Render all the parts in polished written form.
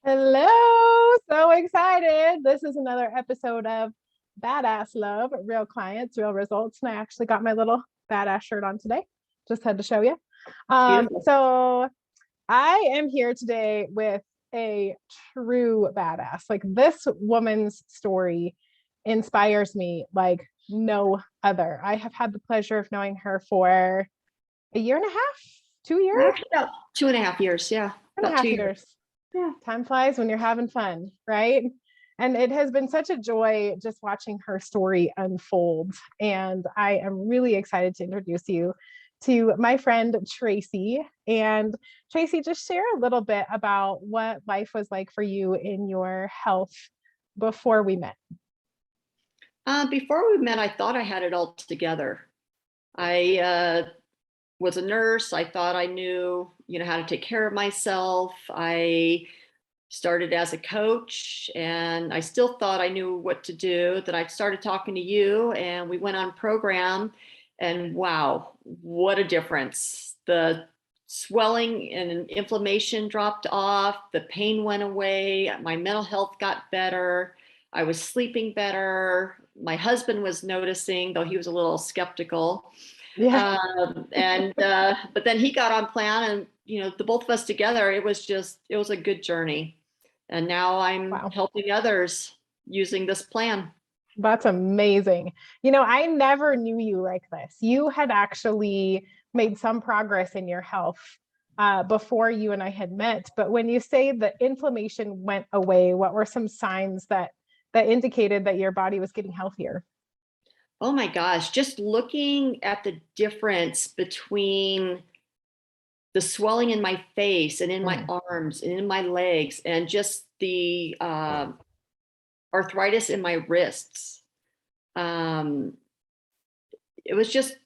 Hello, so excited. This is another episode of Badass Love, Real Clients, Real Results. And I actually got my little badass shirt on today. Just had to show you. Beautiful. So I am here today with a true badass. Like this woman's story inspires me like no other. I have had the pleasure of knowing her for a year and a half, 2 years, Actually, about 2.5 years. Yeah, and a about half 2 years. years. Yeah. Time flies when you're having fun, right? And it has been such a joy just watching her story unfold. And I am really excited to introduce you to my friend Tracy. And Tracy, just share a little bit about what life was like for you in your health before we met. Before we met, I thought I had it all together. I was a nurse. I thought I knew, how to take care of myself. I started as a coach, and I still thought I knew what to do. Then I started talking to you, and we went on program, and wow, what a difference! The swelling and inflammation dropped off. The pain went away. My mental health got better. I was sleeping better. My husband was noticing, though he was a little skeptical. Yeah. But then he got on plan, and the both of us together, it was a good journey. And now I'm Wow. helping others using this plan. That's amazing. I never knew you like this. You had actually made some progress in your health before you and I had met. But when you say the inflammation went away, what were some signs that indicated that your body was getting healthier? Oh my gosh, just looking at the difference between the swelling in my face and in my Mm. arms and in my legs, and just the arthritis in my wrists. Um, it was just,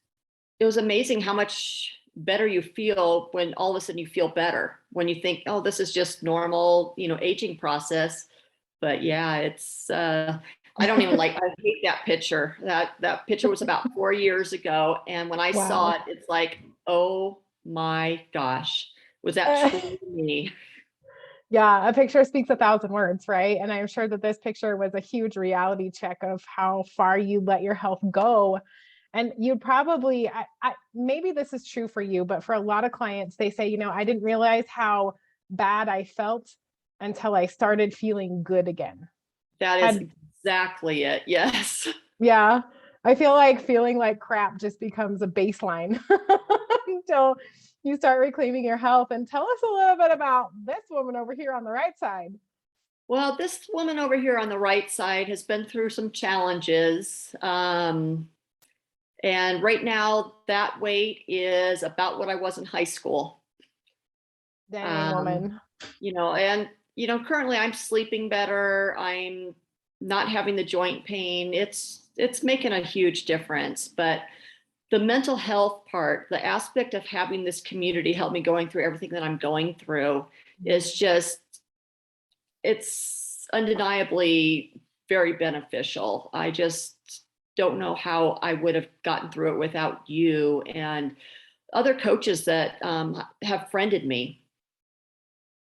it was amazing how much better you feel when all of a sudden you feel better, when you think, oh, this is just normal, aging process. But yeah, I don't even like, I hate that picture. That picture was about 4 years ago. And when I saw Wow. it, it's like, oh my gosh, was that truly me? Yeah, a picture speaks 1,000 words, right? And I'm sure that this picture was a huge reality check of how far you let your health go. And you'd probably, maybe this is true for you, but for a lot of clients, they say, I didn't realize how bad I felt until I started feeling good again. That is Had, exactly it. Yes. yeah, I feel like feeling like crap just becomes a baseline until you start reclaiming your health. And tell us a little bit about this woman over here on the right side. Well, this woman over here on the right side has been through some challenges. And right now, that weight is about what I was in high school. Dang, Um, woman. Currently I'm sleeping better. I'm not having the joint pain. It's making a huge difference. But the mental health part, the aspect of having this community help me going through everything that I'm going through is just, it's undeniably very beneficial. I just don't know how I would have gotten through it without you and other coaches that have friended me.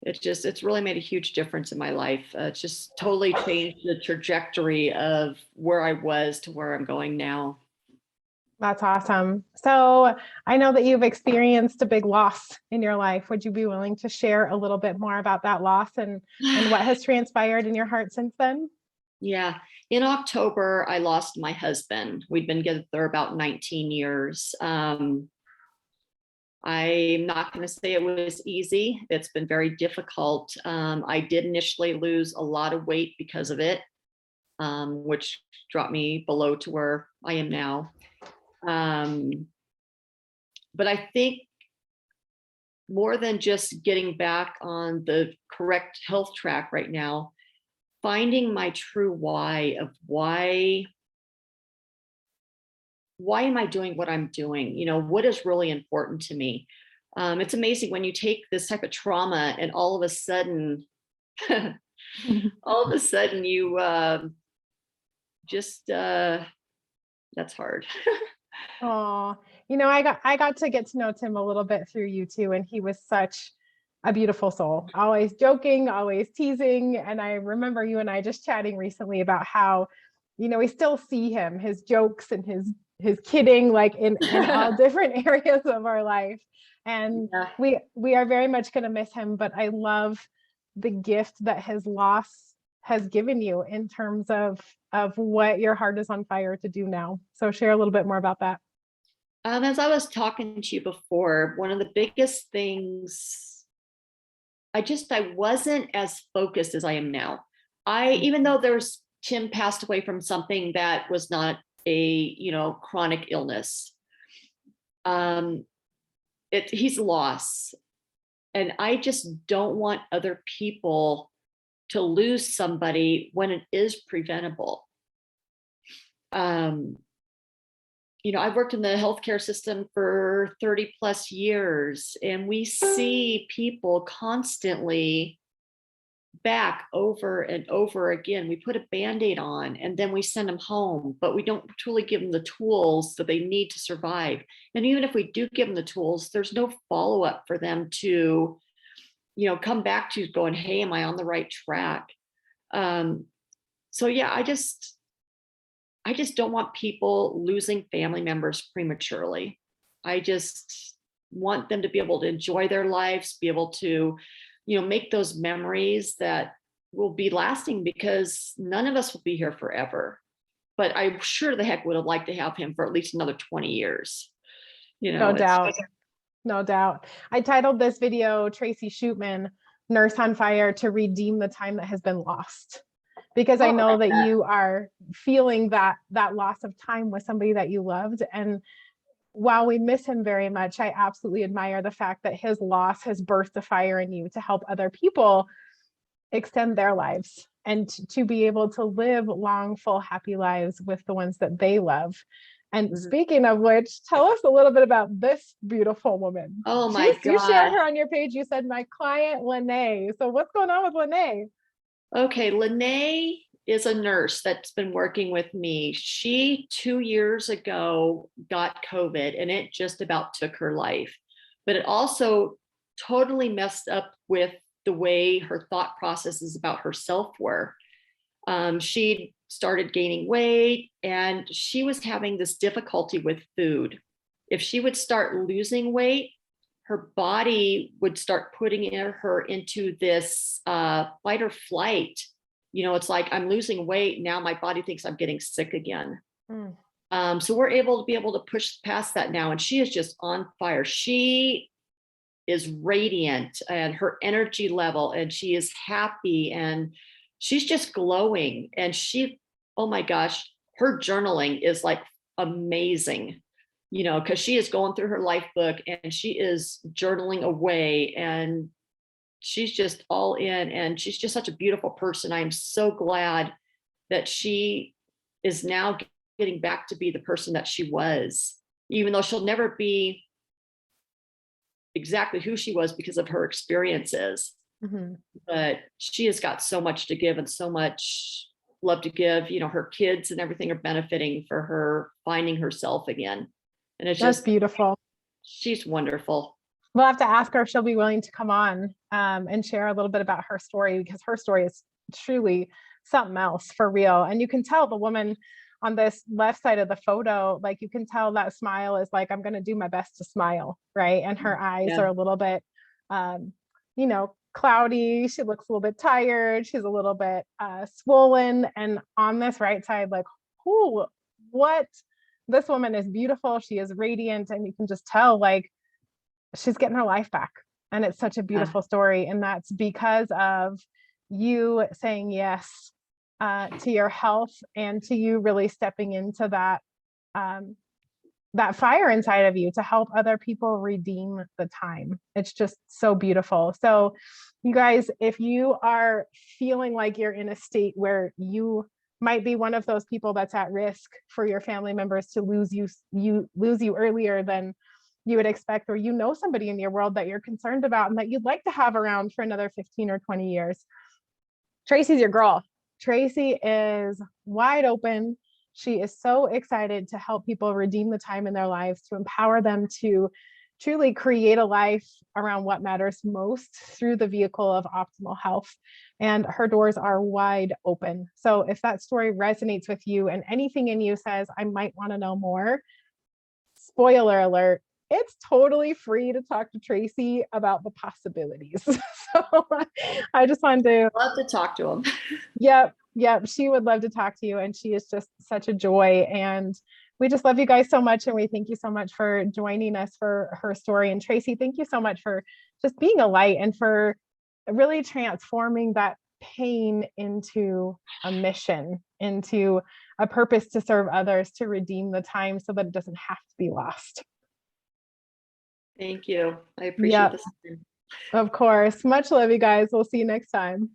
It's really made a huge difference in my life. It's just totally changed the trajectory of where I was to where I'm going now. That's awesome. So I know that you've experienced a big loss in your life. Would you be willing to share a little bit more about that loss and what has transpired in your heart since then? Yeah. In October, I lost my husband. We'd been together about 19 years. I'm not going to say it was easy. It's been very difficult. I did initially lose a lot of weight because of it, which dropped me below to where I am now. But I think more than just getting back on the correct health track right now, finding my true why of why am I doing what I'm doing? What is really important to me? It's amazing when you take this type of trauma and all of a sudden, you just that's hard. Oh, I got to get to know Tim a little bit through you too, and he was such a beautiful soul, always joking, always teasing. And I remember you and I just chatting recently about how, we still see him, his jokes and his kidding, like in all different areas of our life. And Yeah. we are very much going to miss him, but I love the gift that his loss has given you in terms of what your heart is on fire to do now. So share a little bit more about that. As I was talking to you before, one of the biggest things, I wasn't as focused as I am now. Even though Tim passed away from something that was not a, chronic illness. He's a loss. And I just don't want other people to lose somebody when it is preventable. I've worked in the healthcare system for 30 plus years, and we see people constantly back over and over again. We put a Band-Aid on and then we send them home, but we don't truly give them the tools that they need to survive. And even if we do give them the tools, there's no follow-up for them to, come back to going, hey, am I on the right track? So yeah, I just don't want people losing family members prematurely. I just want them to be able to enjoy their lives, be able to, make those memories that will be lasting, because none of us will be here forever. But I sure the heck would have liked to have him for at least another 20 years. No doubt. No doubt. I titled this video, Tracy Shoopman, Nurse on Fire to Redeem the Time That Has Been Lost. Because I know that you are feeling that loss of time with somebody that you loved. And while we miss him very much, I absolutely admire the fact that his loss has burst a fire in you to help other people extend their lives and to be able to live long, full, happy lives with the ones that they love. And speaking of which, tell us a little bit about this beautiful woman. Oh my God. You shared her on your page. You said, my client, Lene. So what's going on with Lene? Okay, Lene is a nurse that's been working with me. She 2 years ago got COVID and it just about took her life. But it also totally messed up with the way her thought processes about herself were. She started gaining weight and she was having this difficulty with food. If she would start losing weight, her body would start putting her into this fight or flight. It's like, I'm losing weight. Now my body thinks I'm getting sick again. So we're able to push past that now. And she is just on fire. She is radiant and her energy level, and she is happy and she's just glowing. And oh my gosh, her journaling is like amazing. Because she is going through her life book and she is journaling away and she's just all in, and she's just such a beautiful person. I'm so glad that she is now getting back to be the person that she was, even though she'll never be exactly who she was because of her experiences. But she has got so much to give and so much love to give. Her kids and everything are benefiting for her finding herself again. And it's That's just beautiful. She's wonderful. We'll have to ask her if she'll be willing to come on and share a little bit about her story, because her story is truly something else for real. And you can tell the woman on this left side of the photo, like you can tell that smile is like, I'm going to do my best to smile, right? And her eyes are a little bit, cloudy. She looks a little bit tired. She's a little bit swollen. And on this right side, like, what? This woman is beautiful. She is radiant. And you can just tell, like, she's getting her life back. And it's such a beautiful story. And that's because of you saying yes to your health and to you really stepping into that that fire inside of you to help other people redeem the time. It's just so beautiful. So you guys, if you are feeling like you're in a state where you might be one of those people that's at risk for your family members to lose you earlier than you would expect, or somebody in your world that you're concerned about and that you'd like to have around for another 15 or 20 years, Tracy's your girl. Tracy is wide open. She is so excited to help people redeem the time in their lives, to empower them to truly create a life around what matters most through the vehicle of optimal health. And her doors are wide open. So if that story resonates with you and anything in you says, I might want to know more, spoiler alert, it's totally free to talk to Tracy about the possibilities. So I just wanted to Love to talk to him. Yep, she would love to talk to you, and she is just such a joy. And we just love you guys so much, and we thank you so much for joining us for her story. And Tracy, thank you so much for just being a light and for really transforming that pain into a mission, into a purpose to serve others, to redeem the time so that it doesn't have to be lost. Thank you. I appreciate this. Of course. Much love, you guys. We'll see you next time.